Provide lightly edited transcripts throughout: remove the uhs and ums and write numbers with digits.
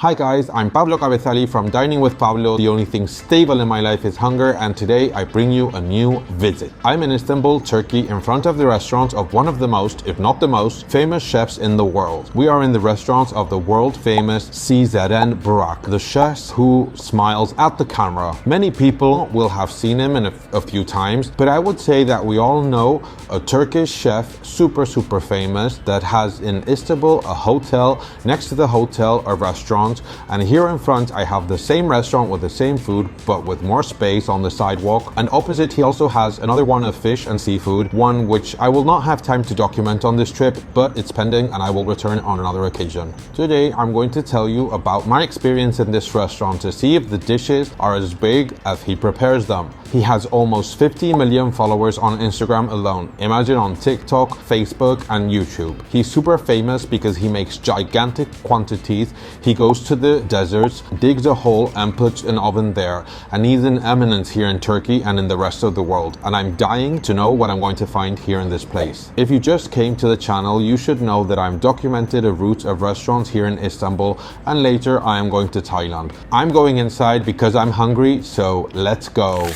Hi guys, I'm Pablo Cabezali from Dining with Pablo. The only thing stable in my life is hunger, and today I bring you a new visit. I'm in Istanbul, Turkey, in front of the restaurant of one of the most, if not the most, famous chefs in the world. We are in the restaurant of the world famous CZN Burak, the chef who smiles at the camera. Many people will have seen him a few times, but I would say that we all know a Turkish chef, super famous, that has in Istanbul a hotel, next to the hotel a restaurant. And here in front I have the same restaurant with the same food but with more space on the sidewalk, and opposite he also has another one of fish and seafood, one which I will not have time to document on this trip, but it's pending and I will return on another occasion. Today I'm going to tell you about my experience in this restaurant to see if the dishes are as big as he prepares them. He has almost 50 million followers on Instagram alone. Imagine on TikTok, Facebook and YouTube. He's super famous because he makes gigantic quantities. He goes to the deserts, digs a hole and puts an oven there. And he's an eminence here in Turkey and in the rest of the world. And I'm dying to know what I'm going to find here in this place. If you just came to the channel, you should know that I'm documented a route of restaurants here in Istanbul, and later I am going to Thailand. I'm going inside because I'm hungry, so let's go.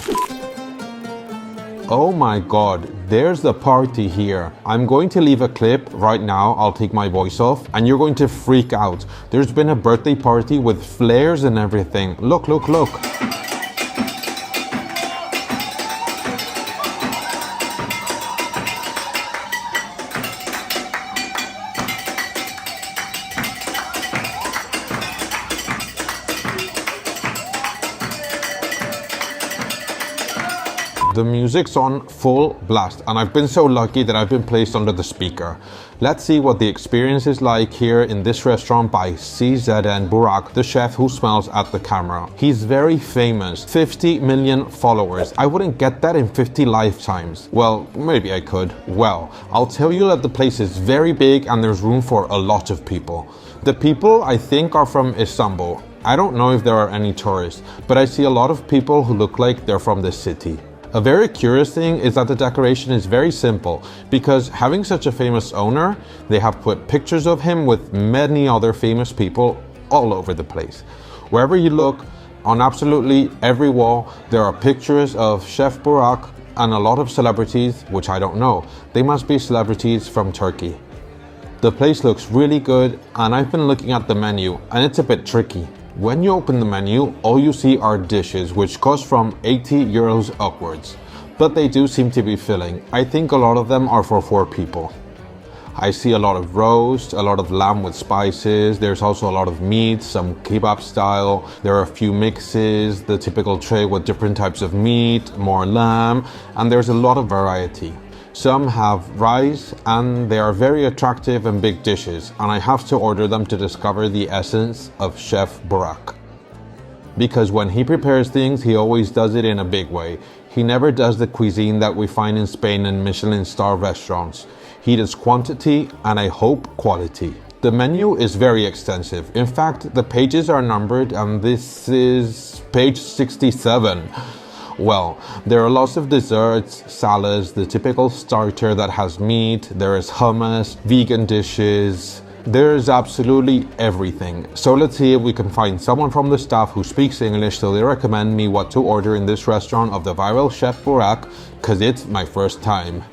Oh my god, there's the party here. I'm going to leave a clip right now. I'll take my voice off and you're going to freak out. There's been a birthday party with flares and everything. Look. The music's on full blast and I've been so lucky that I've been placed under the speaker. Let's see what the experience is like here in this restaurant by CZN Burak, the chef who smiles at the camera. He's very famous, 50 million followers. I wouldn't get that in 50 lifetimes. Well, maybe I could. Well, I'll tell you that the place is very big and there's room for a lot of people. The people I think are from Istanbul. I don't know if there are any tourists, but I see a lot of people who look like they're from this city. A very curious thing is that the decoration is very simple, because having such a famous owner, they have put pictures of him with many other famous people all over the place. Wherever you look, on absolutely every wall, there are pictures of Chef Burak and a lot of celebrities, which I don't know. They must be celebrities from Turkey. The place looks really good, and I've been looking at the menu and it's a bit tricky. When you open the menu, all you see are dishes which cost from 80 euros upwards. But they do seem to be filling. I think a lot of them are for 4 people. I see a lot of roast, a lot of lamb with spices. There's also a lot of meat, some kebab style. There are a few mixes, the typical tray with different types of meat, more lamb, and there's a lot of variety. Some have rice and they are very attractive and big dishes, and I have to order them to discover the essence of Chef Burak. Because when he prepares things, he always does it in a big way. He never does the cuisine that we find in Spain in Michelin star restaurants. He does quantity and I hope quality. The menu is very extensive. In fact, the pages are numbered and this is page 67. Well, there are lots of desserts, salads, the typical starter that has meat, there is hummus, vegan dishes. There is absolutely everything. So let's see if we can find someone from the staff who speaks English so they recommend me what to order in this restaurant of the viral Chef Burak, because it's my first time.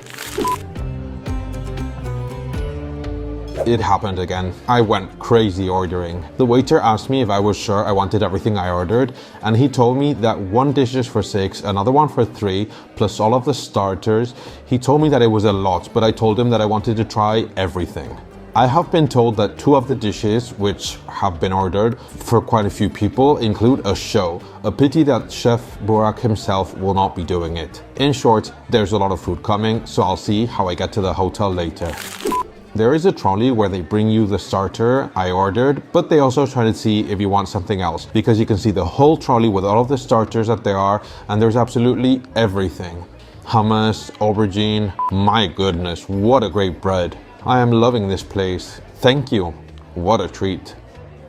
It happened again. I went crazy ordering. The waiter asked me if I was sure I wanted everything I ordered, and he told me that one dish is for 6, another one for 3, plus all of the starters. He told me that it was a lot, but I told him that I wanted to try everything. I have been told that 2 of the dishes, which have been ordered for quite a few people, include a show. A pity that Chef Burak himself will not be doing it. In short, there's a lot of food coming, so I'll see how I get to the hotel later. There is a trolley where they bring you the starter I ordered, but they also try to see if you want something else, because you can see the whole trolley with all of the starters that there are, and there's absolutely everything. Hummus, aubergine, my goodness, what a great bread. I am loving this place. Thank you. What a treat.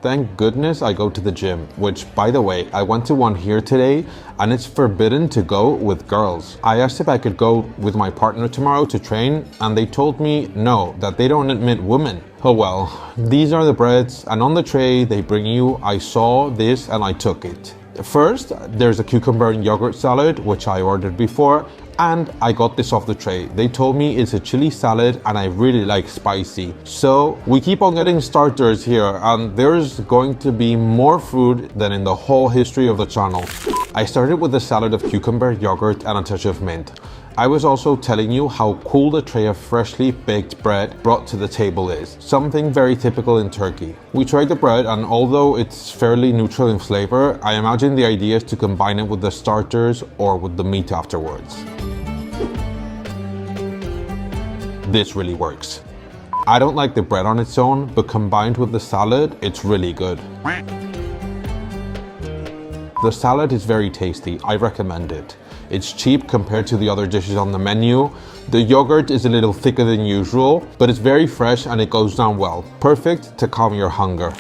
Thank goodness I go to the gym, which, by the way, I went to one here today and it's forbidden to go with girls. I asked if I could go with my partner tomorrow to train and they told me no, that they don't admit women. Oh well, these are the breads and on the tray they bring you, I saw this and I took it. First, there's a cucumber and yogurt salad, which I ordered before, and I got this off the tray. They told me it's a chili salad and I really like spicy. So we keep on getting starters here and there's going to be more food than in the whole history of the channel. I started with a salad of cucumber, yogurt and a touch of mint. I was also telling you how cool the tray of freshly baked bread brought to the table is, something very typical in Turkey. We tried the bread and although it's fairly neutral in flavor, I imagine the idea is to combine it with the starters or with the meat afterwards. This really works. I don't like the bread on its own, but combined with the salad, it's really good. The salad is very tasty, I recommend it. It's cheap compared to the other dishes on the menu. The yogurt is a little thicker than usual, but it's very fresh and it goes down well. Perfect to calm your hunger.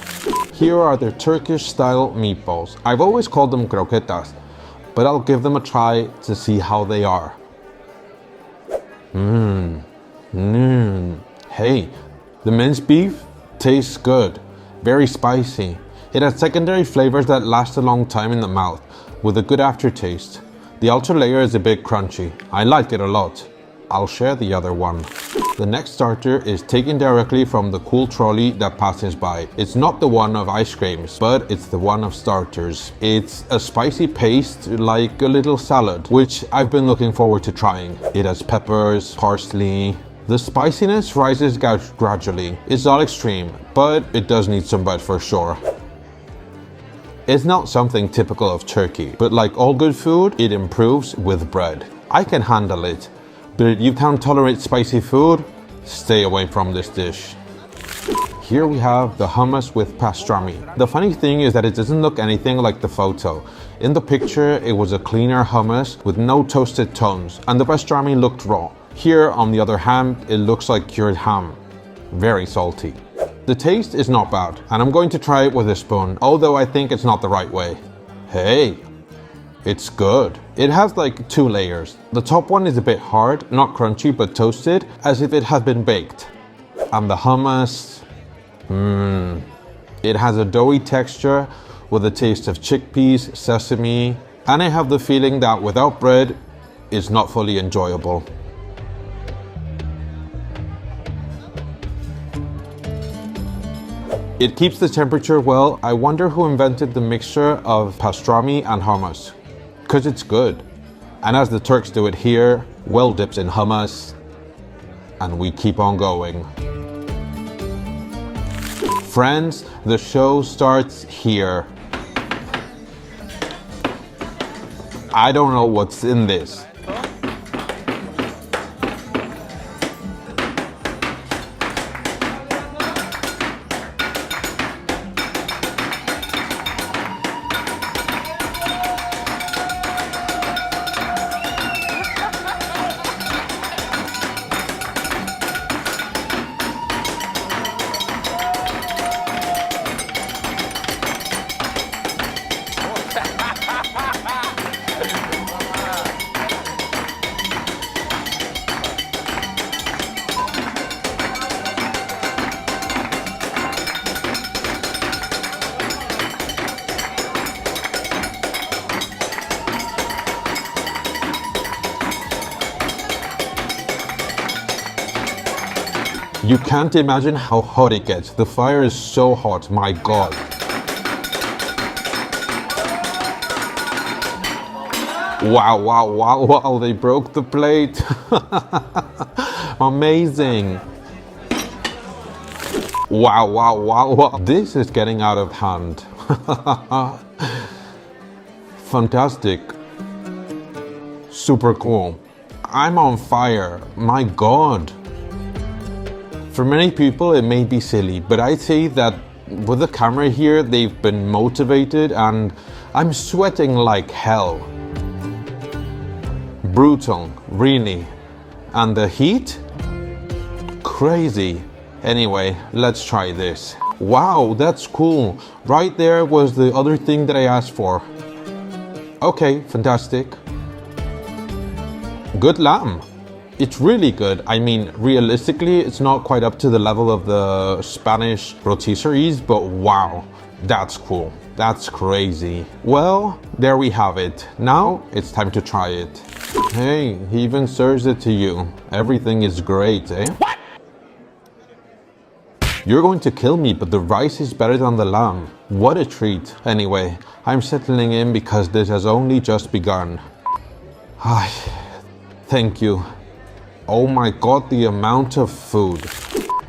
Here are their Turkish-style meatballs. I've always called them croquetas, but I'll give them a try to see how they are. Hey, the minced beef tastes good, very spicy. It has secondary flavors that last a long time in the mouth, with a good aftertaste. The outer layer is a bit crunchy. I like it a lot. I'll share the other one. The next starter is taken directly from the cool trolley that passes by. It's not the one of ice creams, but it's the one of starters. It's a spicy paste like a little salad, which I've been looking forward to trying. It has peppers, parsley. The spiciness rises gradually. It's not extreme, but it does need some bread for sure. It's not something typical of Turkey, but like all good food, it improves with bread. I can handle it, but if you can't tolerate spicy food, stay away from this dish. Here we have the hummus with pastrami. The funny thing is that it doesn't look anything like the photo. In the picture, it was a cleaner hummus with no toasted tones, and the pastrami looked raw. Here, on the other hand, it looks like cured ham. Very salty. The taste is not bad, and I'm going to try it with a spoon, although I think it's not the right way. Hey, it's good. It has like 2 layers. The top one is a bit hard, not crunchy, but toasted, as if it had been baked. And the hummus, it has a doughy texture with a taste of chickpeas, sesame, and I have the feeling that without bread, it's not fully enjoyable. It keeps the temperature well. I wonder who invented the mixture of pastrami and hummus, because it's good. And as the Turks do it here, well dips in hummus, and we keep on going. Friends, the show starts here. I don't know what's in this. You can't imagine how hot it gets. The fire is so hot, my God. Wow, they broke the plate. Amazing. Wow. This is getting out of hand. Fantastic. Super cool. I'm on fire, my God. For many people, it may be silly, but I'd say that with the camera here, they've been motivated and I'm sweating like hell. Brutal, really. And the heat? Crazy. Anyway, let's try this. Wow, that's cool. Right there was the other thing that I asked for. Okay, fantastic. Good lamb. It's really good. I mean, realistically, it's not quite up to the level of the Spanish rotisseries, but wow, that's cool. That's crazy. Well, there we have it. Now it's time to try it. Hey, he even serves it to you. Everything is great, eh? What? You're going to kill me, but the rice is better than the lamb. What a treat. Anyway, I'm settling in because this has only just begun. Thank you. Oh my god, the amount of food.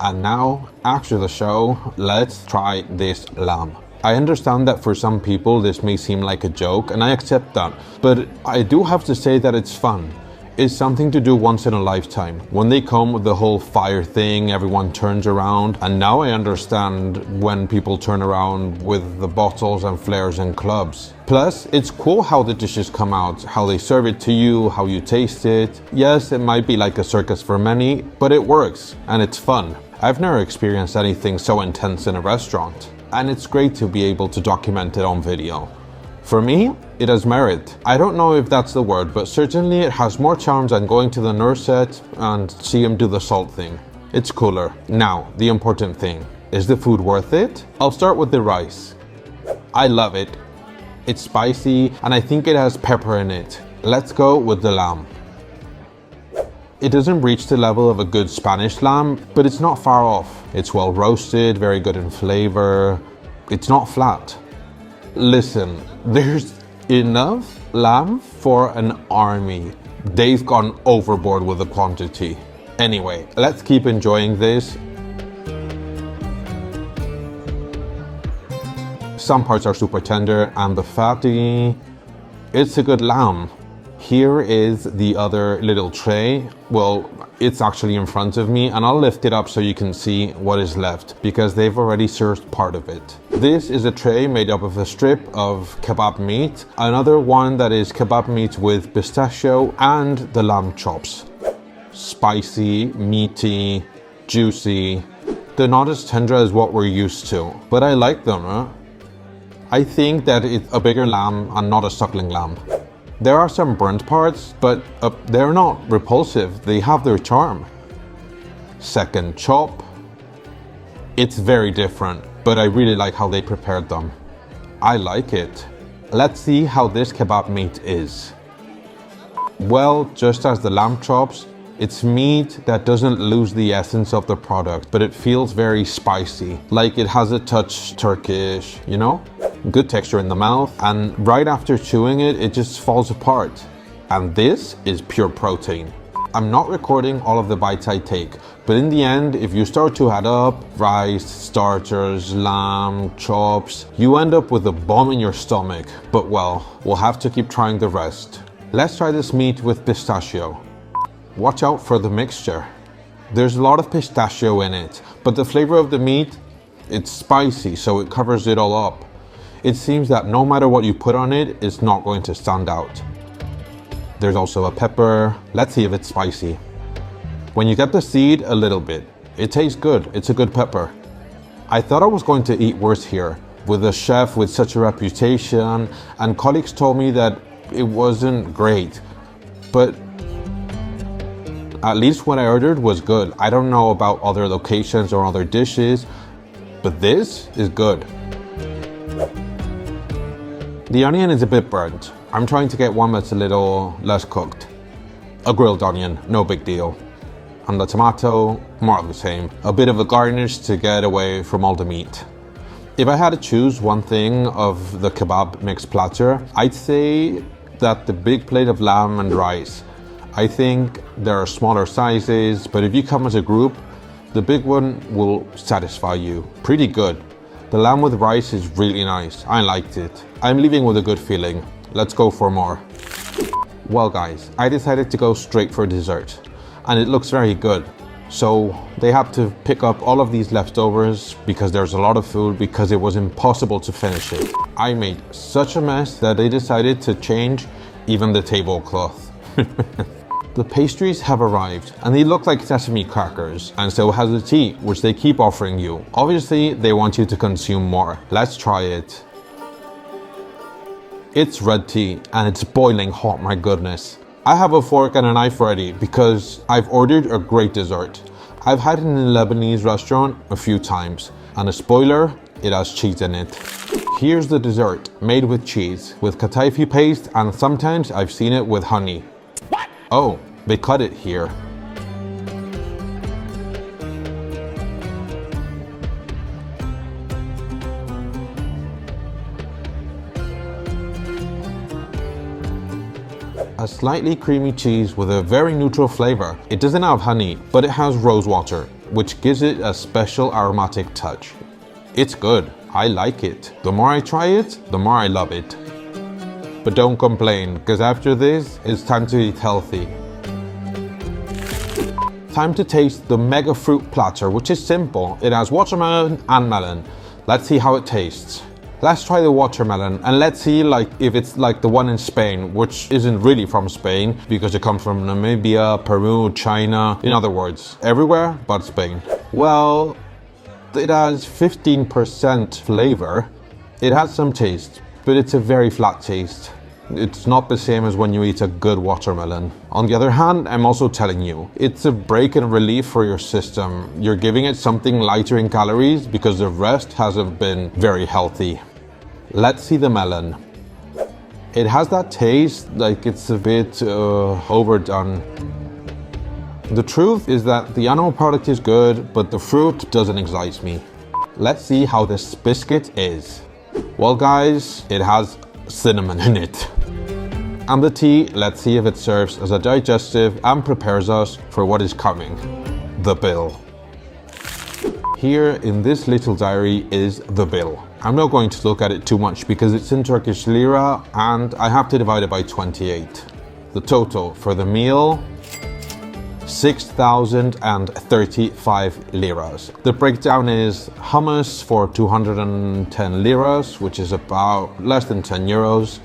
And now, after the show, let's try this lamb. I understand that for some people this may seem like a joke, and I accept that. But I do have to say that it's fun. It's something to do once in a lifetime. When they come with the whole fire thing, everyone turns around. And now I understand when people turn around with the bottles and flares and clubs. Plus, it's cool how the dishes come out, how they serve it to you, how you taste it. Yes, it might be like a circus for many, but it works and it's fun. I've never experienced anything so intense in a restaurant. And it's great to be able to document it on video. For me, it has merit. I don't know if that's the word, but certainly it has more charms than going to the nurse set and see him do the salt thing. It's cooler. Now, the important thing. Is the food worth it? I'll start with the rice. I love it. It's spicy and I think it has pepper in it. Let's go with the lamb. It doesn't reach the level of a good Spanish lamb, but it's not far off. It's well roasted, very good in flavor. It's not flat. Listen, there's enough lamb for an army. They've gone overboard with the quantity. Anyway, let's keep enjoying this. Some parts are super tender and the fatty. It's a good lamb. Here is the other little tray. Well, it's actually in front of me and I'll lift it up so you can see what is left because they've already served part of it. This is a tray made up of a strip of kebab meat, another one that is kebab meat with pistachio and the lamb chops. Spicy, meaty, juicy. They're not as tender as what we're used to, but I like them. Huh? I think that it's a bigger lamb and not a suckling lamb. There are some burnt parts, but they're not repulsive. They have their charm. Second chop. It's very different, but I really like how they prepared them. I like it. Let's see how this kebab meat is. Well, just as the lamb chops, it's meat that doesn't lose the essence of the product, but it feels very spicy, like it has a touch Turkish, you know? Good texture in the mouth, and right after chewing it, it just falls apart. And this is pure protein. I'm not recording all of the bites I take, but in the end, if you start to add up rice, starters, lamb, chops, you end up with a bomb in your stomach. But well, we'll have to keep trying the rest. Let's try this meat with pistachio. Watch out for the mixture. There's a lot of pistachio in it, but the flavor of the meat, it's spicy, so it covers it all up. It seems that no matter what you put on it, it's not going to stand out. There's also a pepper. Let's see if it's spicy. When you get the seed, a little bit. It tastes good. It's a good pepper. I thought I was going to eat worse here, with a chef with such a reputation, and colleagues told me that it wasn't great. But at least what I ordered was good. I don't know about other locations or other dishes, but this is good. The onion is a bit burnt. I'm trying to get one that's a little less cooked. A grilled onion, no big deal. And the tomato, more of the same. A bit of a garnish to get away from all the meat. If I had to choose one thing of the kebab mixed platter, I'd say that the big plate of lamb and rice. I think there are smaller sizes, but if you come as a group, the big one will satisfy you. Pretty good. The lamb with rice is really nice. I liked it. I'm leaving with a good feeling. Let's go for more. Well guys, I decided to go straight for dessert. And it looks very good. So they had to pick up all of these leftovers because there's a lot of food because it was impossible to finish it. I made such a mess that they decided to change even the tablecloth. The pastries have arrived and they look like sesame crackers, and so has the tea, which they keep offering you. Obviously, they want you to consume more. Let's try it. It's red tea and it's boiling hot, my goodness. I have a fork and a knife ready because I've ordered a great dessert. I've had it in a Lebanese restaurant a few times, and a spoiler, it has cheese in it. Here's the dessert, made with cheese, with kataifi paste, and sometimes I've seen it with honey. What? Oh, they cut it here. A slightly creamy cheese with a very neutral flavor. It doesn't have honey, but it has rose water, which gives it a special aromatic touch. It's good. I like it. The more I try it, the more I love it. But don't complain, because after this, it's time to eat healthy. Time to taste the mega fruit platter, which is simple. It has watermelon and melon. Let's see how it tastes. Let's try the watermelon and let's see if it's like the one in Spain, which isn't really from Spain because it comes from Namibia, Peru, China. In other words, everywhere but Spain. Well, it has 15% flavor. It has some taste, but it's a very flat taste. It's not the same as when you eat a good watermelon. On the other hand, I'm also telling you, it's a break and relief for your system. You're giving it something lighter in calories because the rest hasn't been very healthy. Let's see the melon. It has that taste like it's a bit overdone. The truth is that the animal product is good, but the fruit doesn't excite me. Let's see how this biscuit is. Well guys, it has cinnamon in it. And the tea, let's see if it serves as a digestive and prepares us for what is coming. The bill. Here in this little diary is the bill. I'm not going to look at it too much because it's in Turkish lira and I have to divide it by 28. The total for the meal, 6,035 liras. The breakdown is hummus for 210 liras, which is about less than 10 euros.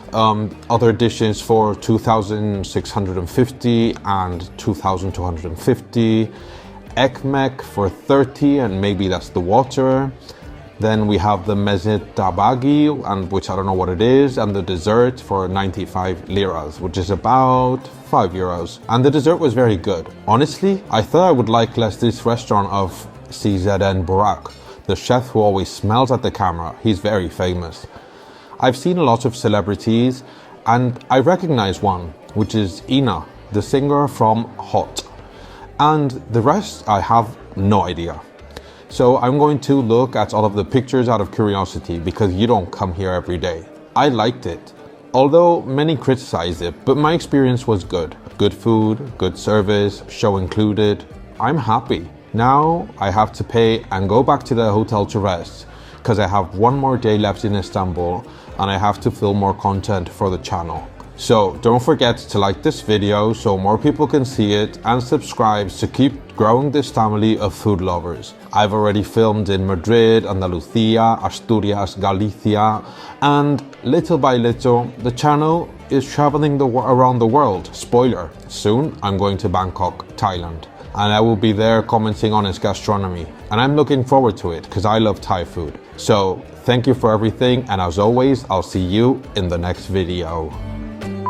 Other dishes for 2,650 and 2,250. Ekmek for 30, and maybe that's the water. Then we have the mezet tabagi, and which I don't know what it is, and the dessert for 95 liras, which is about 5 euros. And the dessert was very good. Honestly, I thought I would like less this restaurant of CZN Burak, the chef who always smells at the camera. He's very famous. I've seen a lot of celebrities, and I recognize one, which is Ina, the singer from Hot. And the rest, I have no idea. So I'm going to look at all of the pictures out of curiosity because you don't come here every day. I liked it, although many criticized it, but my experience was good. Good food, good service, show included. I'm happy. Now I have to pay and go back to the hotel to rest because I have one more day left in Istanbul and I have to film more content for the channel. So don't forget to like this video so more people can see it and subscribe to keep growing this family of food lovers. I've already filmed in Madrid, Andalusia, Asturias, Galicia, and little by little the channel is traveling around the world. Spoiler, soon I'm going to Bangkok, Thailand, and I will be there commenting on its gastronomy. And I'm looking forward to it because I love Thai food. So thank you for everything, and as always, I'll see you in the next video.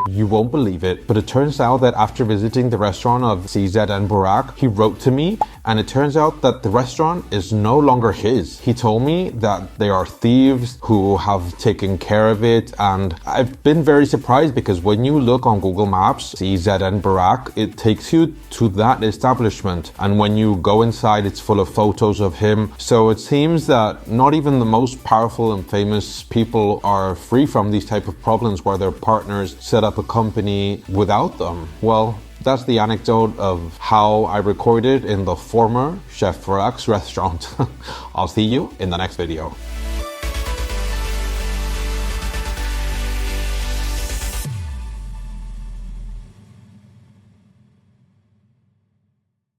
You won't believe it, but it turns out that after visiting the restaurant of CZN Burak, he wrote to me, and it turns out that the restaurant is no longer his. He told me that they are thieves who have taken care of it, and I've been very surprised because when you look on Google Maps, CZN Burak, it takes you to that establishment, and when you go inside, it's full of photos of him. So it seems that not even the most powerful and famous people are free from these type of problems where their partners set up a company without them. Well, that's the anecdote of how I recorded in the former Chef Burak's restaurant. I'll see you in the next video.